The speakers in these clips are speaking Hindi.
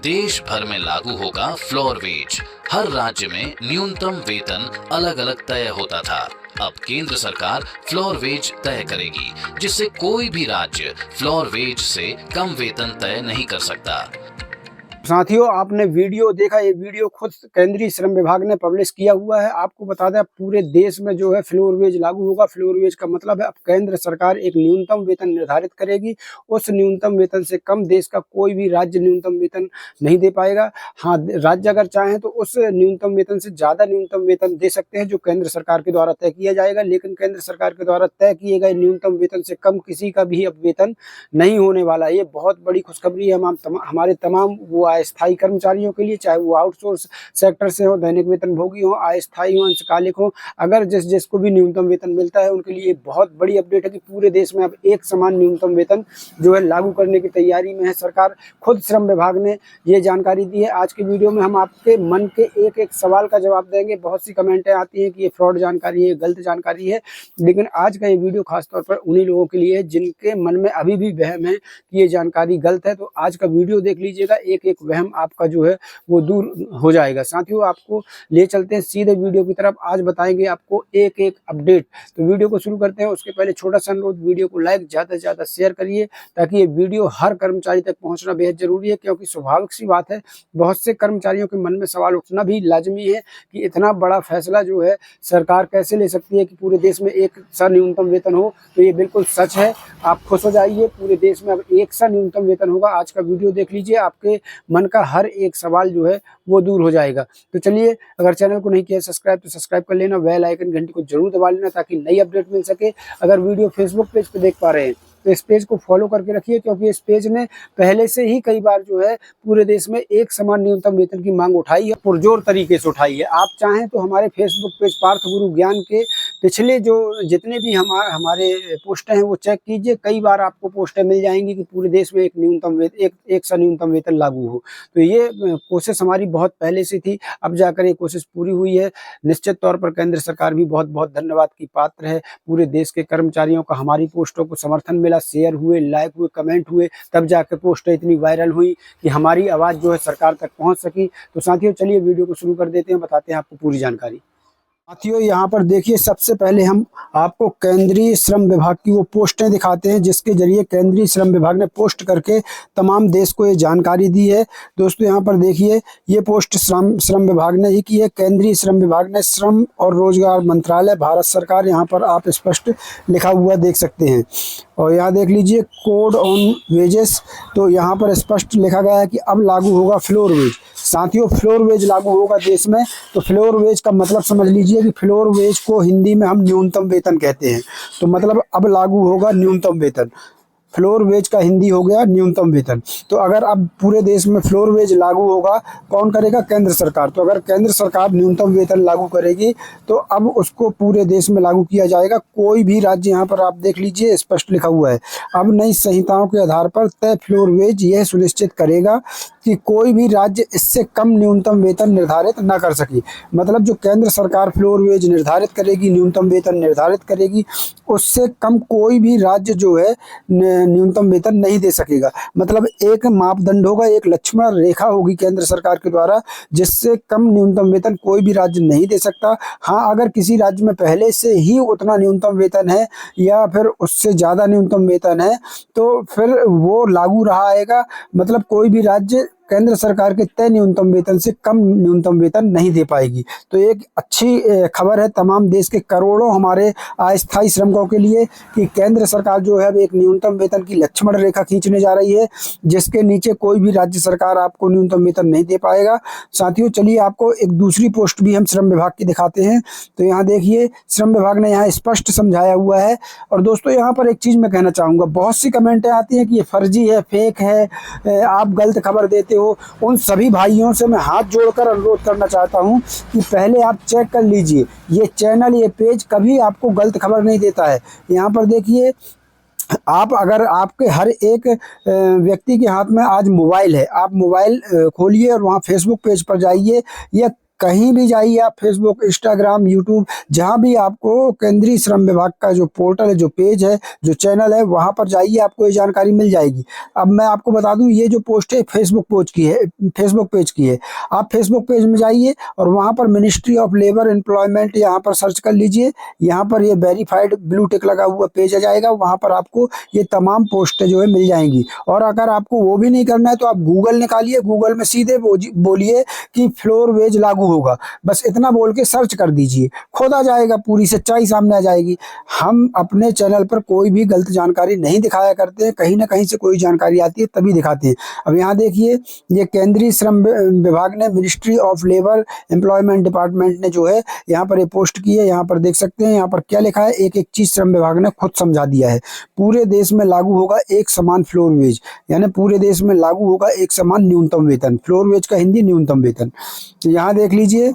देश भर में लागू होगा फ्लोर वेज। हर राज्य में न्यूनतम वेतन अलग अलग तय होता था। अब केंद्र सरकार फ्लोर वेज तय करेगी, जिससे कोई भी राज्य फ्लोर वेज से कम वेतन तय नहीं कर सकता। साथियों, आपने वीडियो देखा, ये वीडियो खुद केंद्रीय श्रम विभाग ने पब्लिश किया हुआ है। आपको बता दें, पूरे देश में जो है फ्लोर वेज लागू होगा। फ्लोर वेज का मतलब है अब केंद्र सरकार एक न्यूनतम वेतन निर्धारित करेगी। उस न्यूनतम वेतन से कम देश का कोई भी राज्य न्यूनतम वेतन नहीं दे पाएगा। हाँ, राज्य अगर चाहें तो उस न्यूनतम वेतन से ज़्यादा न्यूनतम वेतन दे सकते हैं, जो केंद्र सरकार के द्वारा तय किया जाएगा। लेकिन केंद्र सरकार के द्वारा तय किए गए न्यूनतम वेतन से कम किसी का भी अब वेतन नहीं होने वाला। ये बहुत बड़ी खुशखबरी है हमारे तमाम वो अस्थायी कर्मचारियों के लिए, चाहे वो आउटसोर्स सेक्टर से हो, दैनिक वेतन भोगी हो, अस्थायी हो, अंशकालिक हो। अगर जिसको भी न्यूनतम वेतन मिलता है उनके लिए बहुत बड़ी अपडेट है कि पूरे देश में अब एक समान न्यूनतम वेतन जो है लागू करने की तैयारी में है सरकार। खुद श्रम विभाग ने ये जानकारी दी है। आज के वीडियो में हम आपके मन के एक एक सवाल का जवाब देंगे। बहुत सी कमेंटें आती हैं कि ये फ्रॉड जानकारी है, गलत जानकारी है, लेकिन आज का ये वीडियो खासतौर पर उन्हीं लोगों के लिए है जिनके मन में अभी भी वहम है कि ये जानकारी गलत है। तो आज का वीडियो देख लीजिएगा, एक एक वहम आपका जो है वो दूर हो जाएगा। साथियों, आपको ले चलते हैं सीधे वीडियो की तरफ। आज बताएंगे आपको एक एक अपडेट। तो वीडियो को शुरू करते हैं। उसके पहले छोटा सा अनुरोध, वीडियो को लाइक ज़्यादा से ज़्यादा शेयर करिए, ताकि ये वीडियो हर कर्मचारी तक पहुंचना बेहद जरूरी है। क्योंकि स्वाभाविक सी बात है, बहुत से कर्मचारियों के मन में सवाल उठना भी लाजमी है कि इतना बड़ा फैसला जो है सरकार कैसे ले सकती है कि पूरे देश में एक सा न्यूनतम वेतन हो। तो ये बिल्कुल सच है, आप खुश हो जाइए। पूरे देश में अब एक सा न्यूनतम वेतन होगा। आज का वीडियो देख लीजिए, आपके मन का हर एक सवाल जो है वो दूर हो जाएगा। तो चलिए, अगर चैनल को नहीं किया सब्सक्राइब तो सब्सक्राइब कर लेना, बेल आइकन घंटी को जरूर दबा लेना, ताकि नई अपडेट मिल सके। अगर वीडियो फेसबुक पेज पे देख पा रहे हैं तो इस पेज को फॉलो करके रखिए, क्योंकि इस पेज ने पहले से ही कई बार जो है पूरे देश में एक समान न्यूनतम वेतन की मांग उठाई है, पुरजोर तरीके से उठाई है। आप चाहें तो हमारे फेसबुक पेज पार्थ गुरु ज्ञान के पिछले जो जितने भी हमारे पोस्टें हैं वो चेक कीजिए। कई बार आपको पोस्टें मिल जाएंगी कि पूरे देश में एक सा न्यूनतम वेतन लागू हो। तो ये कोशिश हमारी बहुत पहले से थी, अब जाकर ये कोशिश पूरी हुई है। निश्चित तौर पर केंद्र सरकार भी बहुत बहुत धन्यवाद की पात्र है। पूरे देश के कर्मचारियों का हमारी पोस्टों को समर्थन मिला, शेयर हुए, लाइक हुए, कमेंट हुए, तब जाकर पोस्टें इतनी वायरल हुई कि हमारी आवाज़ जो है सरकार तक पहुंच सकी। तो साथियों, चलिए वीडियो को शुरू कर देते हैं, बताते हैं आपको पूरी जानकारी। साथियों, यहाँ पर देखिए, सबसे पहले हम आपको केंद्रीय श्रम विभाग की वो पोस्टें दिखाते हैं जिसके जरिए केंद्रीय श्रम विभाग ने पोस्ट करके तमाम देश को ये जानकारी दी है। दोस्तों, यहाँ पर देखिए, ये पोस्ट श्रम विभाग ने ही की है। केंद्रीय श्रम विभाग ने श्रम और रोजगार मंत्रालय, भारत सरकार, यहाँ पर आप स्पष्ट लिखा हुआ देख सकते हैं। और यहाँ देख लीजिए, कोड ऑन वेजेस, तो यहाँ पर स्पष्ट लिखा गया है कि अब लागू होगा फ्लोर वेज। साथियों, फ्लोर वेज लागू होगा देश में। तो फ्लोर वेज का मतलब समझ लीजिए कि फ्लोर वेज को हिंदी में हम न्यूनतम वेतन कहते हैं। तो मतलब अब लागू होगा न्यूनतम वेतन। फ्लोर वेज का हिंदी हो गया न्यूनतम वेतन। तो अगर अब पूरे देश में फ्लोर वेज लागू होगा, कौन करेगा? केंद्र सरकार। तो अगर केंद्र सरकार न्यूनतम वेतन लागू करेगी तो अब उसको पूरे देश में लागू किया जाएगा। कोई भी राज्य, यहाँ पर आप देख लीजिए स्पष्ट लिखा हुआ है, अब नई संहिताओं के आधार पर तय फ्लोर वेज यह सुनिश्चित करेगा कि कोई भी राज्य इससे कम न्यूनतम वेतन निर्धारित न कर सके। मतलब जो केंद्र सरकार फ्लोर वेज निर्धारित करेगी, न्यूनतम वेतन निर्धारित करेगी, उससे कम कोई भी राज्य जो है न्यूनतम वेतन नहीं दे सकेगा। मतलब एक मापदंड होगा, एक लक्ष्मण रेखा होगी केंद्र सरकार के द्वारा, जिससे कम न्यूनतम वेतन कोई भी राज्य नहीं दे सकता। हाँ, अगर किसी राज्य में पहले से ही उतना न्यूनतम वेतन है या फिर उससे ज़्यादा न्यूनतम वेतन है तो फिर वो लागू रहेगा। मतलब कोई भी राज्य केंद्र सरकार के तय न्यूनतम वेतन से कम न्यूनतम वेतन नहीं दे पाएगी। तो एक अच्छी खबर है तमाम देश के करोड़ों हमारे अस्थायी श्रमिकों के लिए कि केंद्र सरकार जो है अब एक न्यूनतम वेतन की लक्ष्मण रेखा खींचने जा रही है, जिसके नीचे कोई भी राज्य सरकार आपको न्यूनतम वेतन नहीं दे पाएगा। साथियों, चलिए आपको एक दूसरी पोस्ट भी हम श्रम विभाग की दिखाते हैं। तो यहाँ देखिए, श्रम विभाग ने यहाँ स्पष्ट समझाया हुआ है। और दोस्तों, यहाँ पर एक चीज़ मैं कहना चाहूँगा, बहुत सी कमेंटें आती हैं कि ये फर्जी है, फेक है, आप गलत खबर देते हो। उन सभी भाइयों से मैं हाथ जोड़कर अनुरोध करना चाहता हूं कि पहले आप चेक कर लीजिए, ये चैनल, ये पेज कभी आपको गलत खबर नहीं देता है। यहाँ पर देखिए, आप अगर आपके हर एक व्यक्ति के हाथ में आज मोबाइल है, आप मोबाइल खोलिए और वहाँ फेसबुक पेज पर जाइए या कहीं भी जाइए आप, फेसबुक, इंस्टाग्राम, यूट्यूब, जहां भी आपको केंद्रीय श्रम विभाग का जो पोर्टल है, जो पेज है, जो चैनल है, वहां पर जाइए, आपको ये जानकारी मिल जाएगी। अब मैं आपको बता दूं, ये जो पोस्ट है फेसबुक पेज की है। आप फेसबुक पेज में जाइए और वहां पर मिनिस्ट्री ऑफ लेबर एम्प्लॉयमेंट यहाँ पर सर्च कर लीजिए। यहाँ पर ये वेरीफाइड ब्लू टिक लगा हुआ पेज आ जाएगा, वहां पर आपको ये तमाम पोस्टें जो है मिल जाएंगी। और अगर आपको वो भी नहीं करना है तो आप गूगल निकालिए, गूगल में सीधे बोलिए कि फ्लोर वेज लागू होगा, बस इतना बोल के सर्च कर दीजिए, खुद आ जाएगा, पूरी सच्चाई सामने आ जाएगी। हम अपने चैनल पर कोई भी गलत जानकारी नहीं दिखाया करते हैं, कहीं ना कहीं से कोई जानकारी आती है तभी दिखाते हैं। अब यहाँ देखिए, ये केंद्रीय श्रम विभाग ने, ministry of labour employment department ने जो है यहाँ पर ये पोस्ट की है। यहाँ पर देख सकते हैं, यहाँ पर क्या लिखा है, एक एक चीज श्रम विभाग ने खुद समझा दिया है। पूरे देश में लागू होगा एक समान फ्लोर वेज, यानी पूरे देश में लागू होगा एक समान न्यूनतम वेतन। फ्लोर वेज का हिंदी न्यूनतम वेतन। तो यहाँ देख लीजिए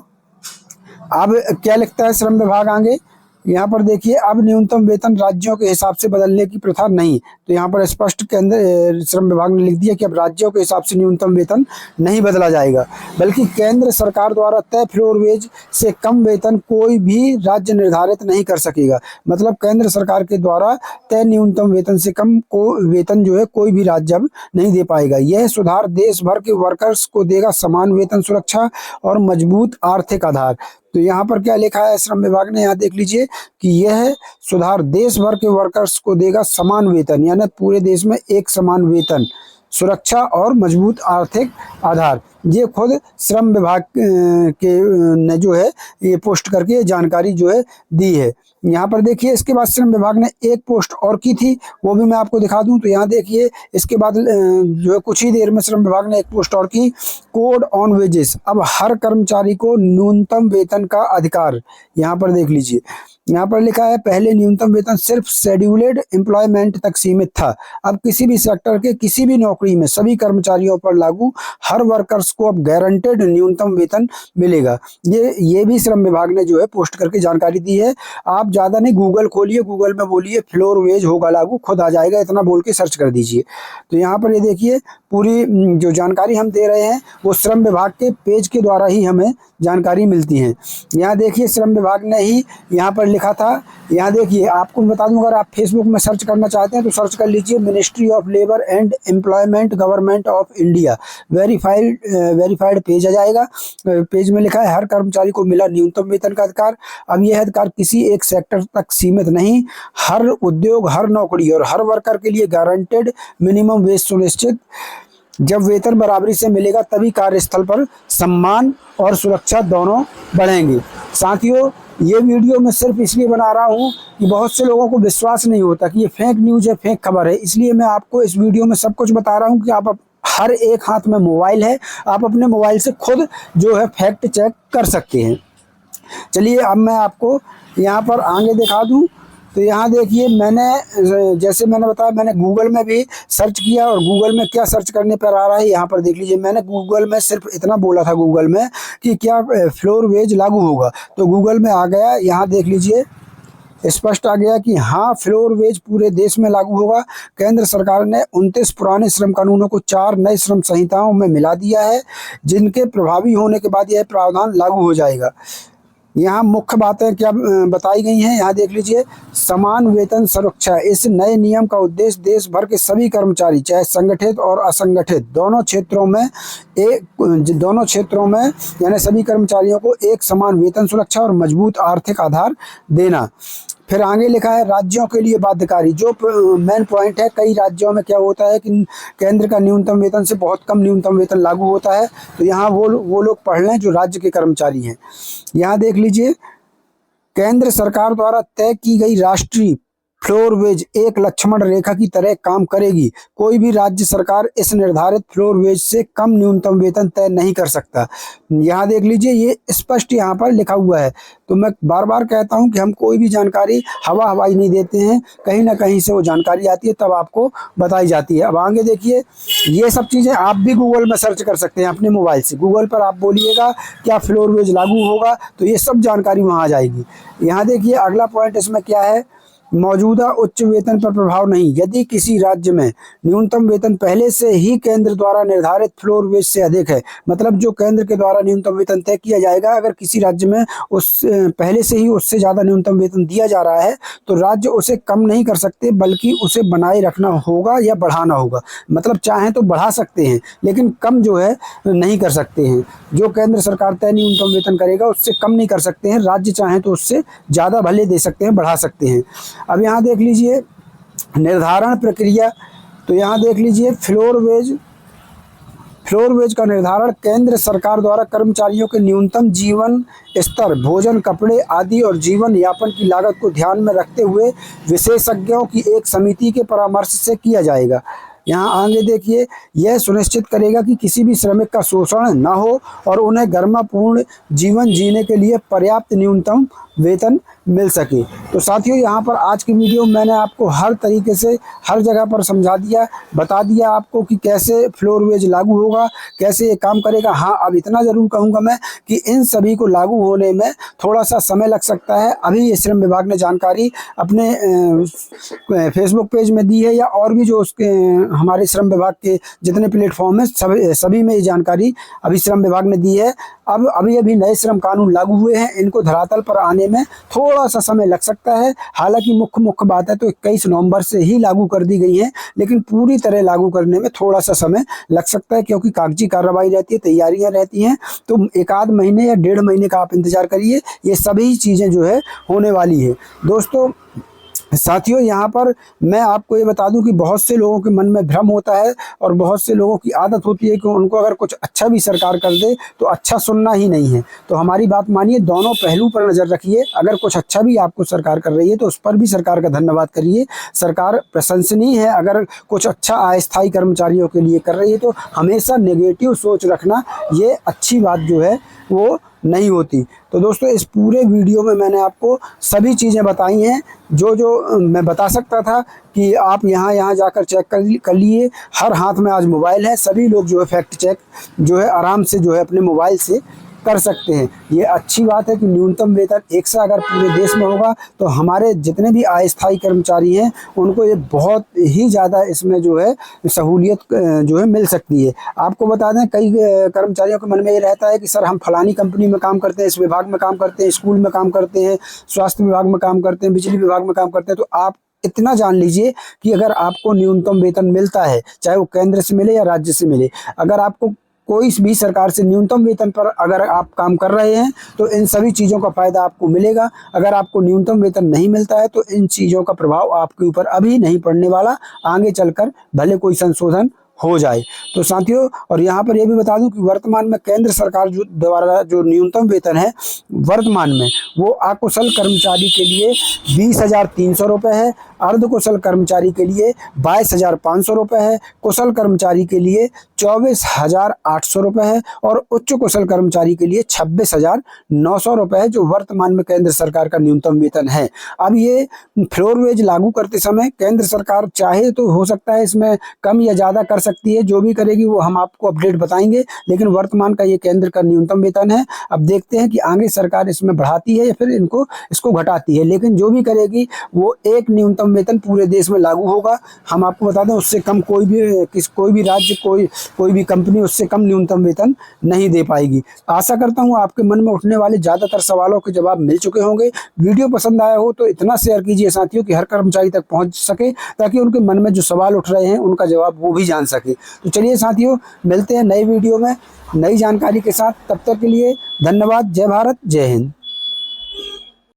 अब क्या लिखता है श्रम विभाग आगे। यहाँ पर देखिए, अब न्यूनतम वेतन राज्यों के हिसाब से बदलने की प्रथा नहीं। तो यहाँ पर स्पष्ट केंद्र श्रम विभाग ने लिख दिया कि अब राज्यों के हिसाब से न्यूनतम वेतन नहीं बदला जाएगा, बल्कि केंद्र सरकार द्वारा तय फ्लोर वेज से कम वेतन कोई भी राज्य निर्धारित नहीं कर सकेगा। मतलब केंद्र सरकार के द्वारा तय न्यूनतम वेतन से कम को वेतन जो है कोई भी राज्य अब नहीं दे पाएगा। यह सुधार देश भर के वर्कर्स को देगा समान वेतन सुरक्षा और मजबूत आर्थिक आधार। तो यहाँ पर क्या लिखा है श्रम विभाग ने, यहाँ देख लीजिए कि यह सुधार देश भर के वर्कर्स को देगा समान वेतन, यानी पूरे देश में एक समान वेतन, सुरक्षा और मजबूत आर्थिक आधार। ये खुद श्रम विभाग के ने जो है ये पोस्ट करके जानकारी जो है दी है। यहाँ पर देखिए, इसके बाद श्रम विभाग ने एक पोस्ट और की थी, वो भी मैं आपको दिखा दूं। तो यहाँ देखिए, इसके बाद जो है कुछ ही देर में श्रम विभाग ने एक पोस्ट और की, कोड ऑन वेजेस। अब हर कर्मचारी को न्यूनतम वेतन का अधिकार। यहाँ पर देख लीजिए, यहाँ पर लिखा है, पहले न्यूनतम वेतन सिर्फ शेड्यूल्ड एम्प्लॉयमेंट तक सीमित था, अब किसी भी सेक्टर के किसी भी नौकरी में सभी कर्मचारियों पर लागू, हर वर्कर्स को अब गारंटेड न्यूनतम वेतन मिलेगा। ये भी श्रम विभाग ने जो है पोस्ट करके जानकारी दी है। आप ज्यादा नहीं, गूगल खोलिए, गूगल में बोलिए फ्लोर वेज होगा लागू, खुद आ जाएगा, इतना बोल के सर्च कर दीजिए। तो यहाँ पर ये देखिए, पूरी जो जानकारी हम दे रहे हैं वो श्रम विभाग के पेज के द्वारा ही हमें जानकारी मिलती है। यहाँ देखिए, श्रम विभाग ने ही यहाँ पर लिखा था। यहाँ देखिए, आपको बता दूं, अगर आप फेसबुक में सर्च करना चाहते हैं तो सर्च कर लीजिए, ministry of labour and employment government of India, verified page आ जाएगा। पेज में लिखा है, हर कर्मचारी को मिला न्यूनतम वेतन का अधिकार। अब यह अधिकार किसी एक सेक्टर तक सीमित नहीं, हर उद्योग, हर नौकरी और हर वर्कर के लिए गारंटेड मिनिमम वेज सुनिश्चित। जब वेतन बराबरी से मिलेगा तभी कार्यस्थल पर सम्मान और सुरक्षा दोनों बढ़ेंगे। साथियों, ये वीडियो मैं सिर्फ इसलिए बना रहा हूँ कि बहुत से लोगों को विश्वास नहीं होता कि ये फेक न्यूज़ है, फेक खबर है, इसलिए मैं आपको इस वीडियो में सब कुछ बता रहा हूँ कि आप हर एक हाथ में मोबाइल है, आप अपने मोबाइल से खुद जो है फैक्ट चेक कर सकते हैं। चलिए, अब मैं आपको यहाँ पर आगे दिखा दूँ। तो यहाँ देखिए, जैसे मैंने बताया, मैंने गूगल में भी सर्च किया और गूगल में क्या सर्च करने पर आ रहा है यहाँ पर देख लीजिए। मैंने गूगल में सिर्फ इतना बोला था, गूगल में कि क्या फ्लोर वेज लागू होगा, तो गूगल में आ गया। यहाँ देख लीजिए, स्पष्ट आ गया कि हाँ, फ्लोर वेज पूरे देश में लागू होगा। केंद्र सरकार ने 29 पुराने श्रम कानूनों को 4 नए श्रम संहिताओं में मिला दिया है, जिनके प्रभावी होने के बाद यह प्रावधान लागू हो जाएगा। यहाँ मुख्य बातें क्या बताई गई हैं, यहाँ देख लीजिए। समान वेतन सुरक्षा, इस नए नियम का उद्देश्य देश भर के सभी कर्मचारी, चाहे संगठित और असंगठित, दोनों क्षेत्रों में यानी सभी कर्मचारियों को एक समान वेतन सुरक्षा और मजबूत आर्थिक आधार देना। फिर आगे लिखा है, राज्यों के लिए बाध्यकारी। जो मेन पॉइंट है, कई राज्यों में क्या होता है कि केंद्र का न्यूनतम वेतन से बहुत कम न्यूनतम वेतन लागू होता है। तो यहाँ वो लोग पढ़ लें जो राज्य के कर्मचारी हैं। यहाँ देख लीजिए, केंद्र सरकार द्वारा तय की गई राष्ट्रीय फ्लोर वेज एक लक्ष्मण रेखा की तरह काम करेगी। कोई भी राज्य सरकार इस निर्धारित फ्लोर वेज से कम न्यूनतम वेतन तय नहीं कर सकता। यहाँ देख लीजिए, ये स्पष्ट यहाँ पर लिखा हुआ है। तो मैं बार बार कहता हूँ कि हम कोई भी जानकारी हवाई नहीं देते हैं, कहीं ना कहीं से वो जानकारी आती है तब आपको बताई जाती है। अब आगे देखिए, ये सब चीज़ें आप भी गूगल में सर्च कर सकते हैं अपने मोबाइल से। गूगल पर आप बोलिएगा क्या फ्लोर वेज लागू होगा, तो ये सब जानकारी वहाँ आ जाएगी। यहाँ देखिए, अगला पॉइंट इसमें क्या है, मौजूदा उच्च वेतन पर प्रभाव नहीं। यदि किसी राज्य में न्यूनतम वेतन पहले से ही केंद्र द्वारा निर्धारित फ्लोर वेज से अधिक है, मतलब जो केंद्र के द्वारा न्यूनतम वेतन तय किया जाएगा, अगर किसी राज्य में उस पहले से ही उससे ज़्यादा न्यूनतम वेतन दिया जा रहा है तो राज्य उसे कम नहीं कर सकते, बल्कि उसे बनाए रखना होगा या बढ़ाना होगा। मतलब चाहें तो बढ़ा सकते हैं लेकिन कम जो है नहीं कर सकते हैं। जो केंद्र सरकार तय न्यूनतम वेतन करेगा उससे कम नहीं कर सकते हैं। राज्य चाहें तो उससे ज़्यादा भले दे सकते हैं, बढ़ा सकते हैं। अब यहाँ देख लीजिए निर्धारण प्रक्रिया। तो यहाँ देख लीजिए फ्लोर वेज का निर्धारण केंद्र सरकार द्वारा कर्मचारियों के न्यूनतम जीवन स्तर, भोजन, कपड़े आदि और जीवन यापन की लागत को ध्यान में रखते हुए विशेषज्ञों की एक समिति के परामर्श से किया जाएगा। यहाँ आगे देखिए, यह सुनिश्चित करेगा कि किसी भी श्रमिक का शोषण न हो और उन्हें गरिमापूर्ण जीवन जीने के लिए पर्याप्त न्यूनतम वेतन मिल सके। तो साथियों, यहाँ पर आज की वीडियो मैंने आपको हर तरीके से हर जगह पर समझा दिया, बता दिया आपको कि कैसे फ्लोर वेज लागू होगा, कैसे ये काम करेगा। हाँ, अब इतना ज़रूर कहूँगा मैं कि इन सभी को लागू होने में थोड़ा सा समय लग सकता है। अभी ये श्रम विभाग ने जानकारी अपने फेसबुक पेज में दी है, या और भी जो उसके हमारे श्रम विभाग के जितने प्लेटफॉर्म हैं सभी में ये जानकारी अभी श्रम विभाग ने दी है। अब अभी नए श्रम कानून लागू हुए हैं, इनको धरातल पर आने में थोड़ा सा समय लग सकता है। हालांकि मुख्य बात है तो 21 नवंबर से ही लागू कर दी गई है, लेकिन पूरी तरह लागू करने में थोड़ा सा समय लग सकता है, क्योंकि कागजी कार्रवाई रहती है, तैयारियां रहती हैं। तो 1 आध महीने या 1.5 महीने का आप इंतजार करिए, ये सभी चीज़ें जो है होने वाली है। दोस्तों साथियों, यहाँ पर मैं आपको ये बता दूं कि बहुत से लोगों के मन में भ्रम होता है और बहुत से लोगों की आदत होती है कि उनको अगर कुछ अच्छा भी सरकार कर दे तो अच्छा सुनना ही नहीं है। तो हमारी बात मानिए, दोनों पहलू पर नज़र रखिए। अगर कुछ अच्छा भी आपको सरकार कर रही है तो उस पर भी सरकार का धन्यवाद करिए। सरकार प्रशंसनीय है। अगर कुछ अच्छा अस्थायी कर्मचारियों के लिए कर रही है तो हमेशा नेगेटिव सोच रखना, ये अच्छी बात जो है वो नहीं होती। तो दोस्तों, इस पूरे वीडियो में मैंने आपको सभी चीज़ें बताई हैं जो मैं बता सकता था कि आप यहाँ जाकर चेक कर लिए। हर हाथ में आज मोबाइल है, सभी लोग जो है फैक्ट चेक जो है आराम से जो है अपने मोबाइल से कर सकते हैं। ये अच्छी बात है कि न्यूनतम वेतन एक सा अगर पूरे देश में होगा तो हमारे जितने भी अस्थायी कर्मचारी हैं उनको ये बहुत ही ज़्यादा इसमें जो है सहूलियत जो है मिल सकती है। आपको बता दें, कई कर्मचारियों के मन में ये रहता है कि सर हम फलानी कंपनी में काम करते हैं, इस विभाग में काम करते हैं, स्कूल में काम करते हैं, स्वास्थ्य विभाग में काम करते हैं, बिजली विभाग में काम करते हैं। तो आप इतना जान लीजिए कि अगर आपको न्यूनतम वेतन मिलता है, चाहे वो केंद्र से मिले या राज्य से मिले, अगर आपको कोई भी सरकार से न्यूनतम वेतन पर अगर आप काम कर रहे हैं तो इन सभी चीज़ों का फ़ायदा आपको मिलेगा। अगर आपको न्यूनतम वेतन नहीं मिलता है तो इन चीज़ों का प्रभाव आपके ऊपर अभी नहीं पड़ने वाला, आगे चलकर भले कोई संशोधन हो जाए। तो साथियों, और यहाँ पर यह भी बता दूं कि वर्तमान में केंद्र सरकार द्वारा जो न्यूनतम वेतन है वर्तमान में वो अकुशल कर्मचारी के लिए 20,300 रुपये है, अर्धकुशल कर्मचारी के लिए 22,500 रुपये है, कुशल कर्मचारी के लिए 24,800 रुपये है और उच्च कुशल कर्मचारी के लिए 26,900 रुपये है, जो वर्तमान में केंद्र सरकार का न्यूनतम वेतन है। अब ये फ्लोर वेज लागू करते समय केंद्र सरकार चाहे तो हो सकता है इसमें कम या ज़्यादा कर सकती है, जो भी करेगी वो हम आपको अपडेट बताएंगे, लेकिन वर्तमान का ये केंद्र का न्यूनतम वेतन है। अब देखते हैं कि आगे सरकार इसमें बढ़ाती है या फिर इसको घटाती है, लेकिन जो भी करेगी वो एक न्यूनतम वेतन पूरे देश में लागू होगा। हम आपको बता दें, उससे कम कोई भी राज्य, कोई भी कंपनी उससे कम न्यूनतम वेतन नहीं दे पाएगी। आशा करता हूँ आपके मन में उठने वाले ज़्यादातर सवालों के जवाब मिल चुके होंगे। वीडियो पसंद आया हो तो इतना शेयर कीजिए साथियों कि हर कर्मचारी तक पहुँच सके, ताकि उनके मन में जो सवाल उठ रहे हैं उनका जवाब वो भी जान सके। तो चलिए साथियों, मिलते हैं नई वीडियो में नई जानकारी के साथ। तब तक के लिए धन्यवाद। जय भारत, जय हिंद।